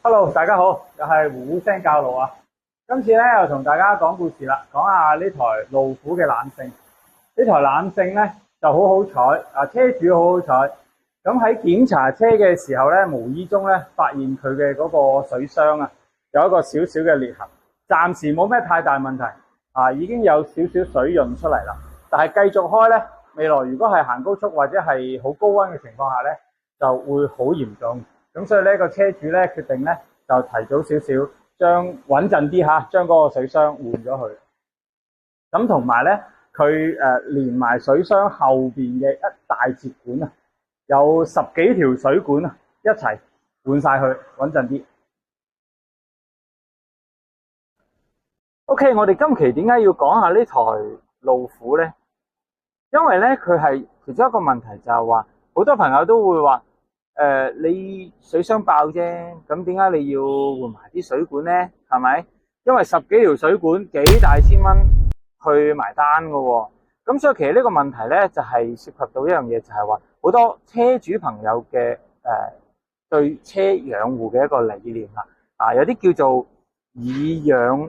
Hello，大家好，又係胡胡聲教路啊！今次咧又同大家講故事啦，講下呢台路虎嘅懶勝。呢台懶勝咧就好好彩啊，車主好好彩。咁喺檢查車嘅時候咧，無意中咧發現佢嘅嗰個水箱啊有一個小小嘅裂痕，暫時冇咩太大問題啊，已經有少少水潤出嚟啦。但係繼續開咧，未來如果係行高速或者係好高溫嘅情況下咧，就會好嚴重。咁所以呢個車主咧決定咧就提早少少，將穩陣啲嚇，將嗰個水箱換咗佢。咁同埋咧，佢連埋水箱後邊嘅一大截管啊，有10幾條水管啊，一齊換晒佢，穩陣啲。OK， 我哋今期點解要講下呢台路虎咧？因為咧佢係其中一個問題就係話，好多朋友都會話。你水箱爆啫，咁點解你要換埋啲水管咧？係咪？因為10幾條水管幾大千蚊去埋單噶喎。咁所以其實呢個問題咧就係涉及到一樣嘢，就係話好多車主朋友嘅對車養護嘅一個理念啦。啊，有啲叫做以養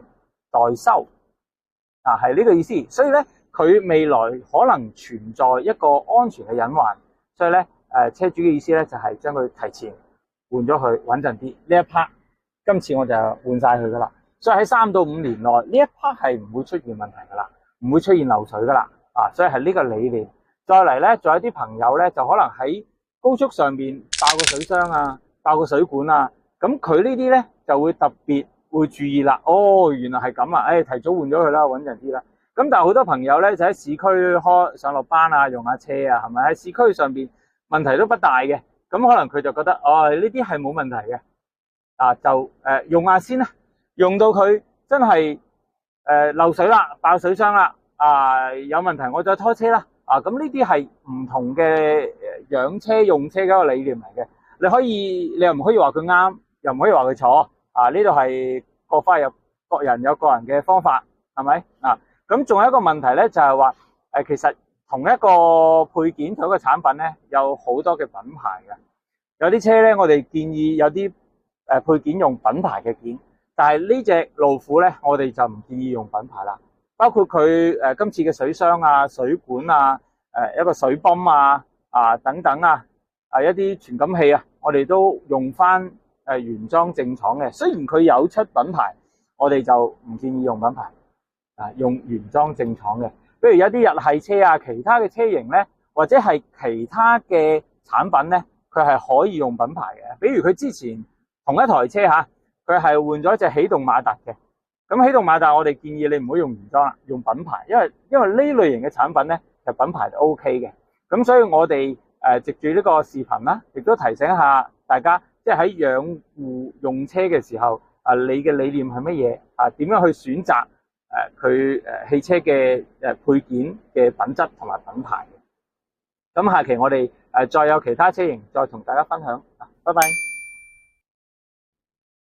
代收啊，係呢個意思。所以咧，佢未來可能存在一個安全嘅隱患，所以咧。車主嘅意思咧就係將佢提前換咗佢穩陣啲。呢一 part 今次我就換晒佢噶啦，所以喺3到5年內呢一 part 係唔會出現問題噶啦，唔會出現漏水噶啦。所以係呢個理念。再嚟咧，仲有啲朋友咧就可能喺高速上邊爆個水箱啊，爆個水管啊，咁佢呢啲咧就會特別會注意啦。哦，原來係咁啊！提早換咗佢啦，穩陣啲啦。咁但係好多朋友咧就喺市區開上落班啊，用下車啊，係咪喺市區上邊？問題都不大嘅，咁可能佢就覺得呢啲係冇問題嘅，就用下先啦，用到佢真係漏水啦，爆水箱啦，有問題我再拖車啦，咁呢啲係唔同嘅養車用車嘅一個理念嚟嘅，你又唔可以話佢啱，又唔可以話佢錯，呢度係各人有各人嘅方法，係咪？咁仲有一個問題咧，就係話其實。同一個配件同一個產品咧，有好多嘅品牌嘅。有啲車咧，我哋建議有啲配件用品牌嘅件，但係呢隻路虎咧，我哋就唔建議用品牌啦。包括佢今次嘅水箱啊、水管啊、一個水泵啊、等等啊、一啲傳感器啊，我哋都用翻原裝正廠嘅。雖然佢有出品牌，我哋就唔建議用品牌，用原裝正廠嘅。譬如有啲日系車啊，其他嘅車型咧，或者係其他嘅產品咧，佢係可以用品牌嘅。比如佢之前同一台車嚇，佢係換咗隻起動馬達嘅。咁起動馬達我哋建議你唔好用原裝啦，用品牌，因為呢類型嘅產品咧，就品牌都 OK 嘅。咁所以我哋藉住呢個視頻啦，亦都提醒下大家，即係喺養護用車嘅時候，你嘅理念係乜嘢？點樣去選擇？佢汽車嘅配件嘅品質同埋品牌嘅。咁下期我哋再有其他車型再同大家分享。拜拜。